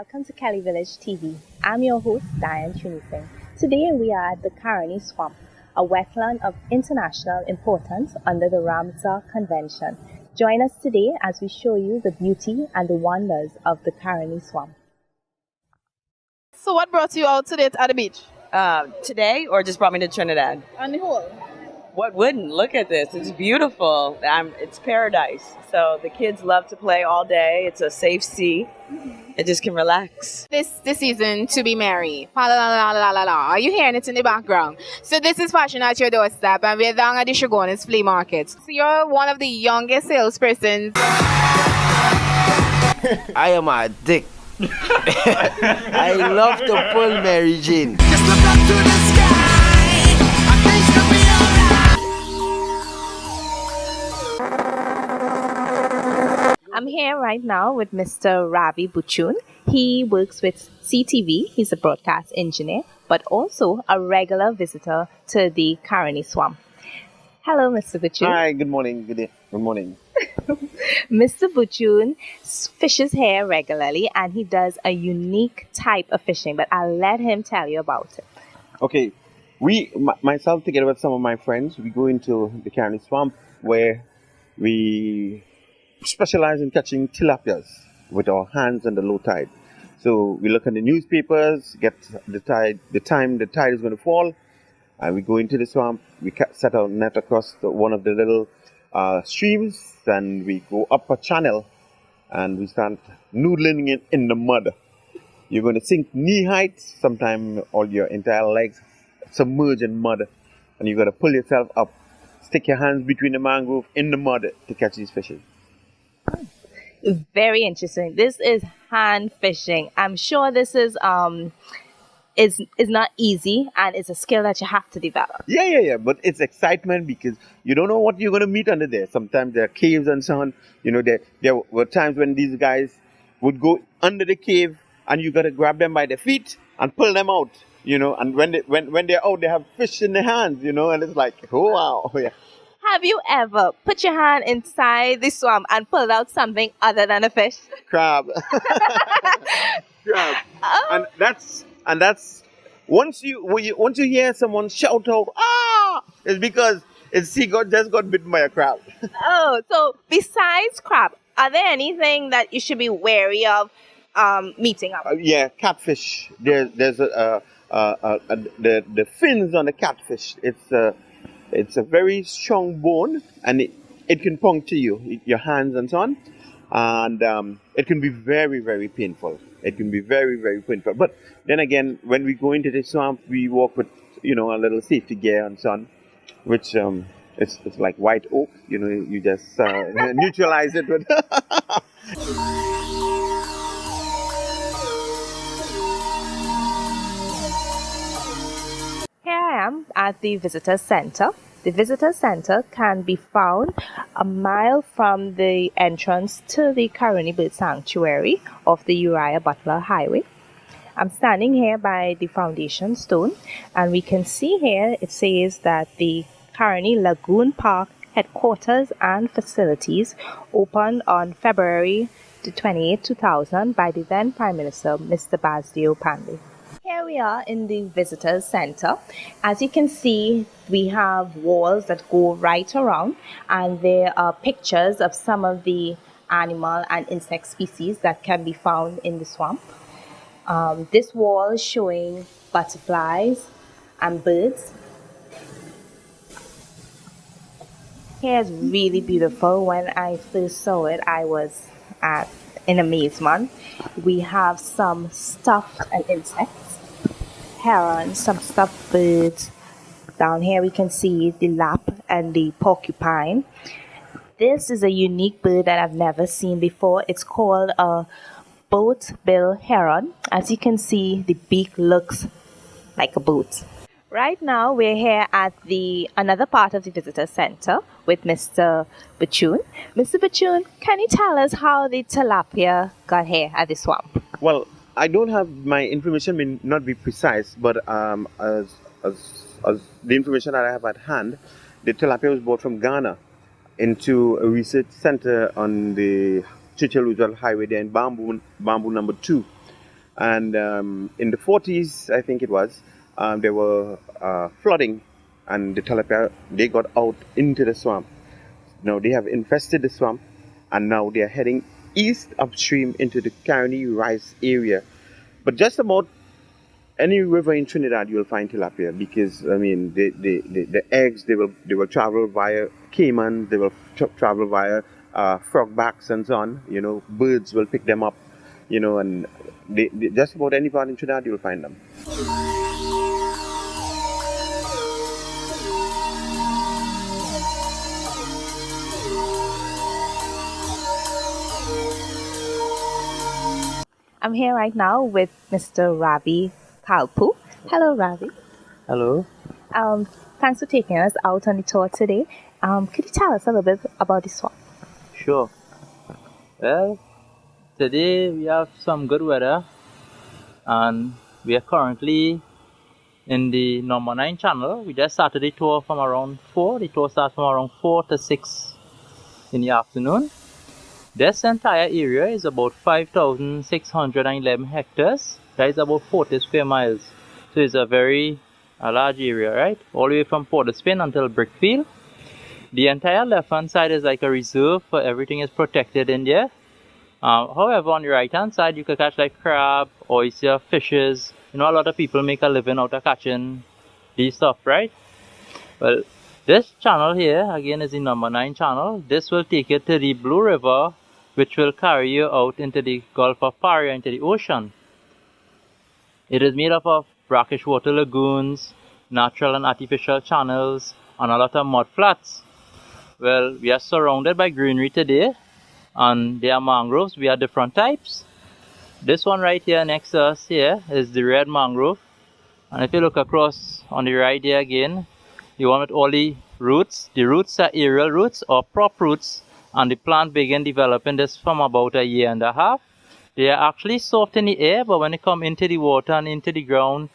welcome to Kelly Village TV. I'm your host, Diahann. Today we are at the Caroni Swamp, a wetland of international importance under the Ramsar Convention. Join us today as we show you the beauty and the wonders of the Caroni Swamp. So what brought you out today at the beach? Today, or just brought me to Trinidad? On the whole. What wouldn't? Look at this. It's beautiful. It's paradise. So the kids love to play all day. It's a safe sea. It just can relax. This season to be merry. La la la la la la. Are you hearing it in the background? So this is Fashion at Your Doorstep, and we're down at the Shogun's Flea Market. So you're one of the youngest salespersons. I am a dick. I love to pull Mary Jane. Just look up to the sky. I think it's gonna be alright. I'm here right now with Mr. Ravi Buchoon. He works with CTV. He's a broadcast engineer, but also a regular visitor to the Caroni Swamp. Hello, Mr. Buchoon. Hi, good morning. Good morning. Mr. Buchoon fishes here regularly, and he does a unique type of fishing, but I'll let him tell you about it. Okay, myself together with some of my friends, we go into the Caroni Swamp where we specialize in catching tilapias with our hands on the low tide. So we look at the newspapers, get the time the tide is going to fall, and we go into the swamp. We set our net across one of the little streams, and we go up a channel, and we start noodling it in the mud. You're going to sink knee height, sometimes all your entire legs submerged in mud, and you've got to pull yourself up, stick your hands between the mangrove in the mud to catch these fishes. Very interesting. This is hand fishing. I'm sure this is not easy, and it's a skill that you have to develop. Yeah. But it's excitement because you don't know what you're going to meet under there. Sometimes there are caves and so on. You know, there were times when these guys would go under the cave, and you got to grab them by the feet and pull them out. You know, and when they're out, they have fish in their hands. You know, and it's like, oh wow, yeah. Have you ever put your hand inside the swamp and pulled out something other than a fish? Crab. Crab. Oh. And that's once you hear someone shout out, ah, it's because just got bitten by a crab. Oh, so besides crab, are there anything that you should be wary of meeting up? Yeah, catfish. There's the fins on the catfish. It's a very strong bone, and it can puncture your hands and so on, and it can be very, very painful. It can be very, very painful. But then again, when we go into the swamp, we walk with a little safety gear and so on, which it's like white oak. You just neutralize it with. Here I am at the visitor center. The visitor center can be found a mile from the entrance to the Caroni Bird Sanctuary of the Uriah Butler Highway. I'm standing here by the foundation stone, and we can see here it says that the Caroni Lagoon Park headquarters and facilities opened on February 28, 2000 by the then Prime Minister, Mr. Basdio Pandey. Here we are in the visitors center. As you can see, we have walls that go right around, and there are pictures of some of the animal and insect species that can be found in the swamp. This wall is showing butterflies and birds. Here is really beautiful. When I first saw it, I was in amazement. We have some stuffed and insects. Herons, some stuffed birds. Down here we can see the lap and the porcupine. This is a unique bird that I've never seen before. It's called a boat-bill heron. As you can see, the beak looks like a boat. Right now we're here at another part of the visitor center with Mr. Buchoon. Mr. Buchoon, can you tell us how the tilapia got here at the swamp? Well, I don't have my information may not be precise, but as the information that I have at hand, the tilapia was brought from Ghana into a research center on the Churchill Roosevelt Highway there in Bamboo number 2. And in the 40s, I think it was, there were flooding, and the tilapia, they got out into the swamp. Now they have infested the swamp, and now they are heading east upstream into the Caroni rice area. But just about any river in Trinidad, you will find tilapia, because I mean the eggs, they will travel via caiman, they will travel via frogbacks and so on. You know, birds will pick them up. You know, and just about any part in Trinidad, you will find them. I'm here right now with Mr. Ravi Kalpoo. Hello, Ravi. Hello. Thanks for taking us out on the tour today. Could you tell us a little bit about the swamp? Sure. Well, today we have some good weather, and we are currently in the number 9 channel. We just started the tour from around 4. The tour starts from around 4 to 6 in the afternoon. This entire area is about 5,611 hectares. That is about 40 square miles. So it's a very large area, right? All the way from Port of Spain until Brickfield. The entire left-hand side is like a reserve, for everything is protected in there. However, on the right-hand side, you can catch like crab, oyster, fishes. You know, a lot of people make a living out of catching these stuff, right? Well, this channel here, again, is the number 9 channel. This will take you to the Blue River, which will carry you out into the Gulf of Paria, into the ocean. It is made up of brackish water lagoons, natural and artificial channels, and a lot of mud flats. Well, we are surrounded by greenery today, and there are mangroves. We have different types. This one right here next to us here is the red mangrove. And if you look across on the right there again, the one with all the roots are aerial roots or prop roots, and the plant began developing this from about a year and a half. They are actually soft in the air, but when they come into the water and into the ground,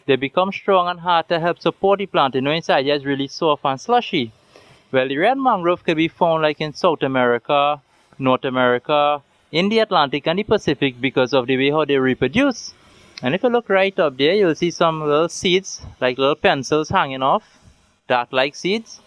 they become strong and hard to help support the plant. You know, inside here is really soft and slushy. Well, the red mangrove could be found like in South America, North America, in the Atlantic and the Pacific, because of the way how they reproduce. And if you look right up there, you'll see some little seeds, like little pencils hanging off, dart-like seeds.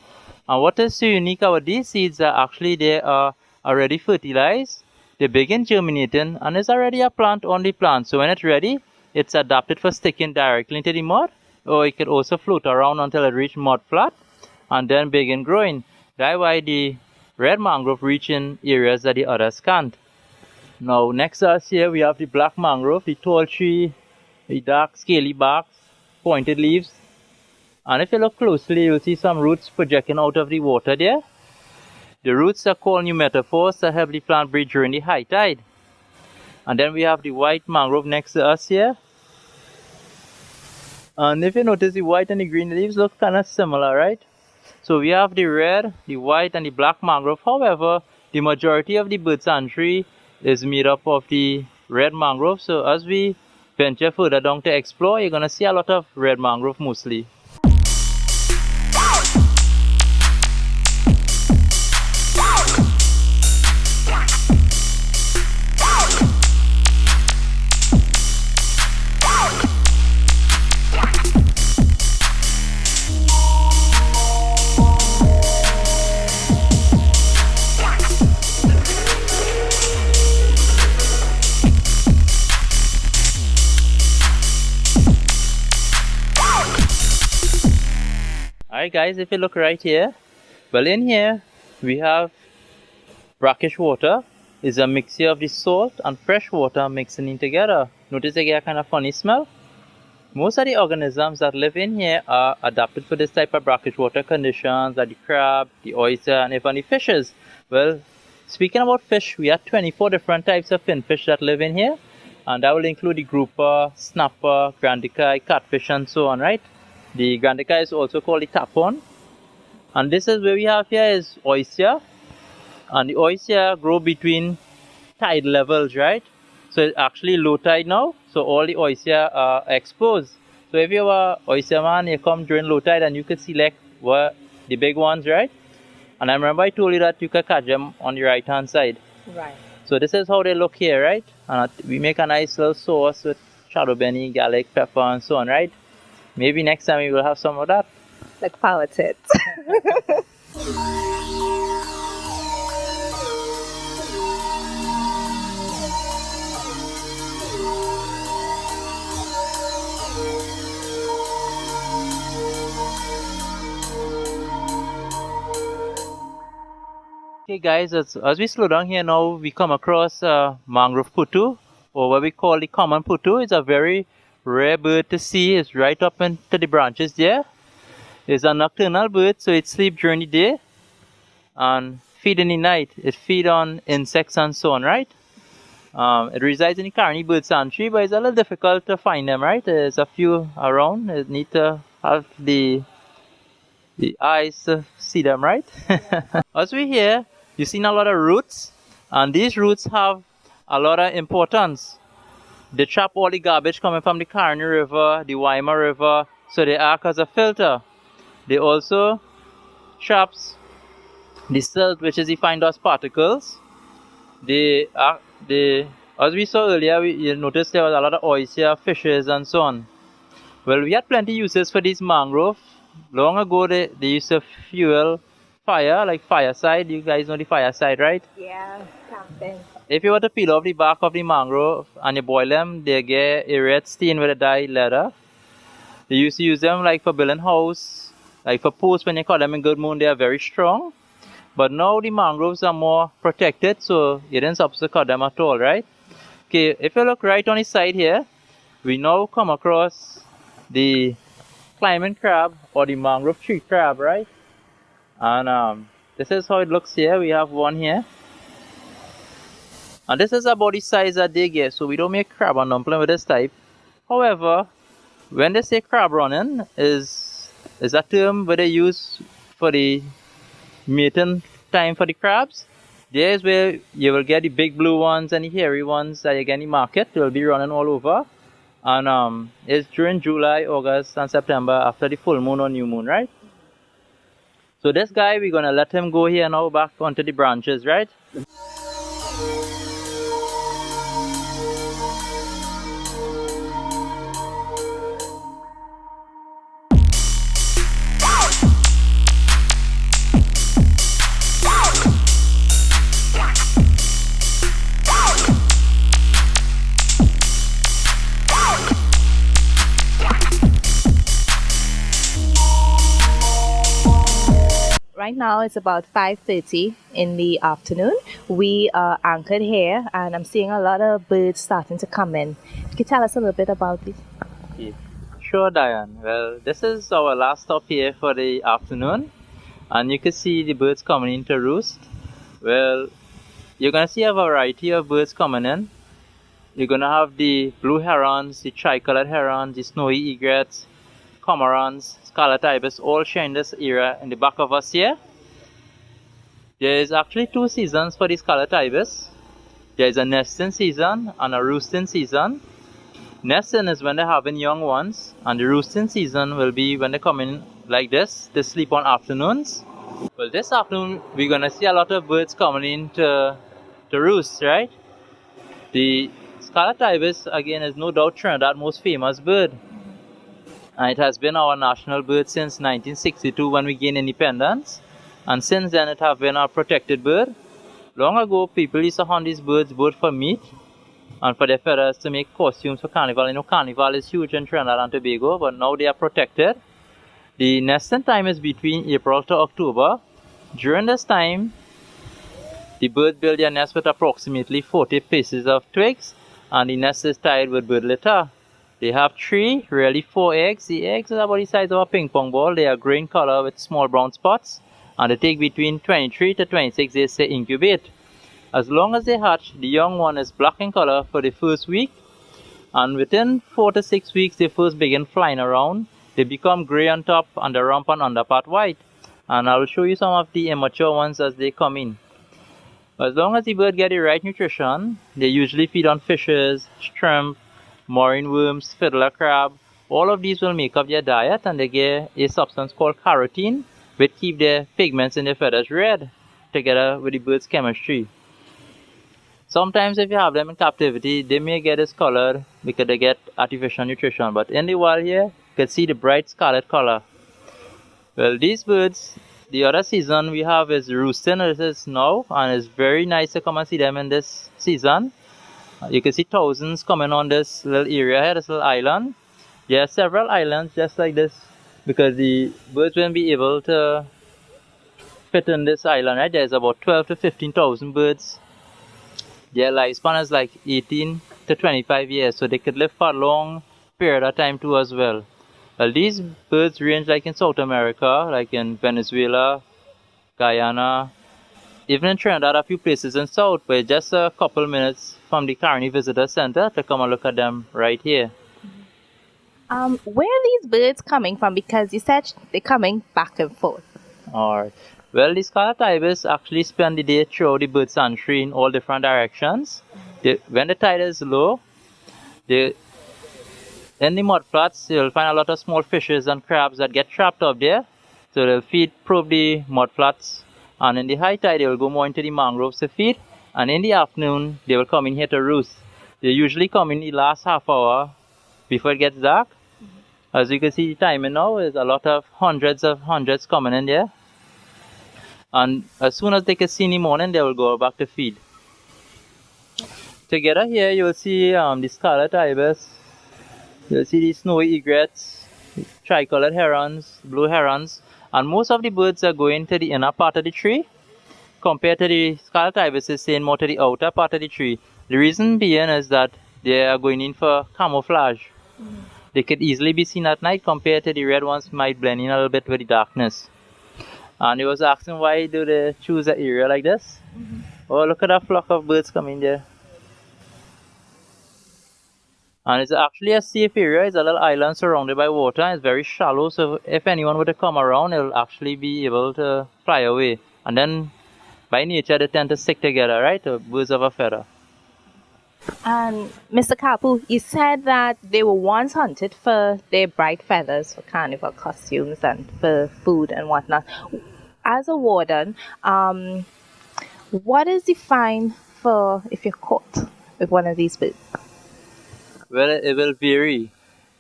And what is so unique about these seeds are actually they are already fertilized, they begin germinating, and there's already a plant on the plant. So when it's ready, it's adapted for sticking directly into the mud, or it can also float around until it reaches mud flat and then begin growing. That's why the red mangrove reach in areas that the others can't. Now next to us here we have the black mangrove, the tall tree, the dark scaly bark, pointed leaves. And if you look closely, you'll see some roots projecting out of the water there. The roots are called pneumatophores that help the plant breathe during the high tide. And then we have the white mangrove next to us here. And if you notice, the white and the green leaves look kind of similar, right? So we have the red, the white, and the black mangrove. However, the majority of the bird sanctuary is made up of the red mangrove. So as we venture further down to explore, you're going to see a lot of red mangrove mostly. Alright guys, if you look right here, well in here we have brackish water. It's a mixture of the salt and fresh water mixing in together. Notice they get a kind of funny smell? Most of the organisms that live in here are adapted for this type of brackish water conditions, like the crab, the oyster, and even the fishes. Well, speaking about fish, we have 24 different types of finfish that live in here, and that will include the grouper, snapper, grandicai, catfish, and so on, right? The grandicai is also called the tapon. And this is where we have here is oyster. And the oyster grow between tide levels, right? So it's actually low tide now. So all the oyster are exposed. So if you're an oyster man, you come during low tide and you can select what the big ones, right? And I remember I told you that you can catch them on the right hand side. Right. So this is how they look here, right? And we make a nice little sauce with shadow benny, garlic, pepper, and so on, right? Maybe next time we will have some of that. Like power tits. Okay, guys, as we slow down here now, we come across mangrove putu, or what we call the common putu. It's a very rare bird to see. It's right up into the branches there. It's a nocturnal bird, so it sleeps during the day and feed in the night. It feeds on insects and so on, right? It resides in the Caroni Bird Sanctuary, but it's a little difficult to find them, right? There's a few around. You need to have the eyes to see them, right? As we here, you've seen a lot of roots, and these roots have a lot of importance. They trap all the garbage coming from the Caroni River, the Waima River, so they act as a filter. They also traps the silt, which is the fine dust particles. As we saw earlier, you noticed there was a lot of oyster, fishes, and so on. Well, we had plenty uses for these mangrove. Long ago, they used to fuel fire, like fireside. You guys know the fireside, right? Yeah, camping. If you were to peel off the bark of the mangrove and you boil them, they get a red stain with a dye leather. They used to use them like for building house, like for posts. When you cut them in good moon, they are very strong. But now the mangroves are more protected, so you didn't supposed to cut them at all, right? Okay, if you look right on the side here, we now come across the climbing crab or the mangrove tree crab, right? And this is how it looks here. We have one here. And this is about the size that they get, so we don't make crab and dumpling with this type. However, when they say crab running, is a term where they use for the mating time for the crabs. There is where you will get the big blue ones and the hairy ones that you get in the market. They will be running all over. And it's during July, August, and September after the full moon or new moon, right? So this guy, we're going to let him go here now back onto the branches, right? Right now it's about 5:30 in the afternoon. We are anchored here and I'm seeing a lot of birds starting to come in. Can you tell us a little bit about this? Okay. Sure, Diane. Well, this is our last stop here for the afternoon. And you can see the birds coming in to roost. Well, you're going to see a variety of birds coming in. You're going to have the blue herons, the tricolored herons, the snowy egrets, cormorants, scarlet ibis, all sharing this area in the back of us here. There is actually two seasons for the scarlet ibis. There is a nesting season and a roosting season. Nesting is when they're having young ones, and the roosting season will be when they come in like this. They sleep on afternoons. Well, this afternoon we're gonna see a lot of birds coming in to roost, right? The scarlet ibis again is no doubt Trinidad's most famous bird. And it has been our national bird since 1962 when we gained independence. And since then it has been our protected bird. Long ago people used to hunt these birds both for meat and for their feathers to make costumes for carnival. You know, carnival is huge in Trinidad and Tobago, but now they are protected. The nesting time is between April to October. During this time, the birds build their nest with approximately 40 pieces of twigs, and the nest is tied with bird litter. They have 3, rarely 4 eggs. The eggs are about the size of a ping pong ball. They are grey in color with small brown spots, and they take between 23 to 26 days to incubate. As long as they hatch, the young one is black in color for the first week, and within 4 to 6 weeks they first begin flying around. They become grey on top and the rump and underpart white. And I will show you some of the immature ones as they come in. As long as the bird get the right nutrition, they usually feed on fishes, shrimp, marine worms, fiddler crab. All of these will make up their diet, and they get a substance called carotene, which keep their pigments in their feathers red, together with the bird's chemistry. Sometimes if you have them in captivity, they may get discolored because they get artificial nutrition. But in the wild here, you can see the bright scarlet color. Well, these birds, the other season we have is roosting. This is now, and it's very nice to come and see them in this season. You can see thousands coming on this little area here, this little island. There are several islands just like this because the birds won't be able to fit in this island. Right? There's about 12 to 15,000 birds. Their lifespan is like 18 to 25 years, so they could live for a long period of time too as well. Well, these birds range like in South America, like in Venezuela, Guyana, even in Trinidad, a few places in South, but just a couple minutes from the Caroni Visitor Center to come and look at them right here. Where are these birds coming from? Because you said they're coming back and forth. Alright. Well, the scarlet ibis actually spend the day throughout the bird sanctuary in all different directions. When the tide is low, in the mudflats, you'll find a lot of small fishes and crabs that get trapped up there. So they'll probe the mudflats. And in the high tide, they will go more into the mangroves to feed. And in the afternoon, they will come in here to roost. They usually come in the last half hour before it gets dark. As you can see, the timing now is a lot of hundreds coming in there. And as soon as they can see in the morning, they will go back to feed. Together here, you will see the scarlet ibis. You'll see the snowy egrets, tricolored herons, blue herons. And most of the birds are going to the inner part of the tree, compared to the scarlet ibis is staying more to the outer part of the tree. The reason being is that they are going in for camouflage. They could easily be seen at night compared to the red ones might blend in a little bit with the darkness. And he was asking why do they choose an area like this? Oh, look at that flock of birds coming there. And it's actually a safe area. It's a little island surrounded by water. And it's very shallow, so if anyone were to come around, it'll actually be able to fly away. And then, by nature, they tend to stick together, right? Birds of a feather. And Mr. Kalpoo, you said that they were once hunted for their bright feathers, for carnival costumes, and for food and whatnot. As a warden, what is the fine for if you're caught with one of these birds? Well, it will vary.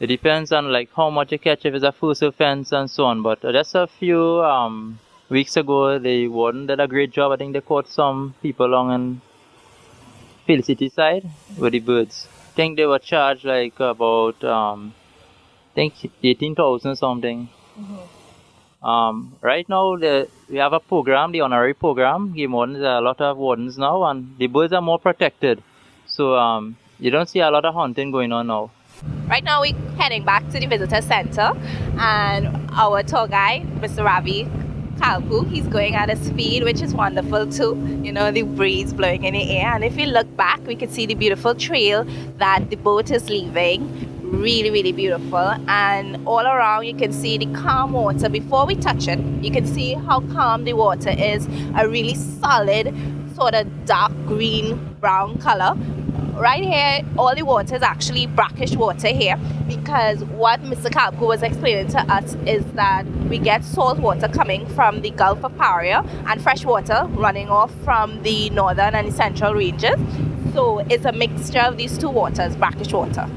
It depends on like how much you catch, if it's a first offense and so on. But just a few weeks ago, the warden did a great job. I think they caught some people along in Felicity side with the birds. I think they were charged like about I think 18,000 something. Right now we have a program, the honorary program. Game wardens, there are a lot of wardens now, and the birds are more protected. So you don't see a lot of hunting going on now. Right now we're heading back to the visitor center, and our tour guide, Mr. Ravi Kalpoo, he's going at a speed which is wonderful too. You know, the breeze blowing in the air, and if we look back, we can see the beautiful trail that the boat is leaving. Really, really beautiful. And all around you can see the calm water. Before we touch it, you can see how calm the water is. A really solid, sort of dark green, brown color. Right here, all the water is actually brackish water here, because what Mr. Kalpoo was explaining to us is that we get salt water coming from the Gulf of Paria and fresh water running off from the northern and the central ranges. So it's a mixture of these two waters, brackish water.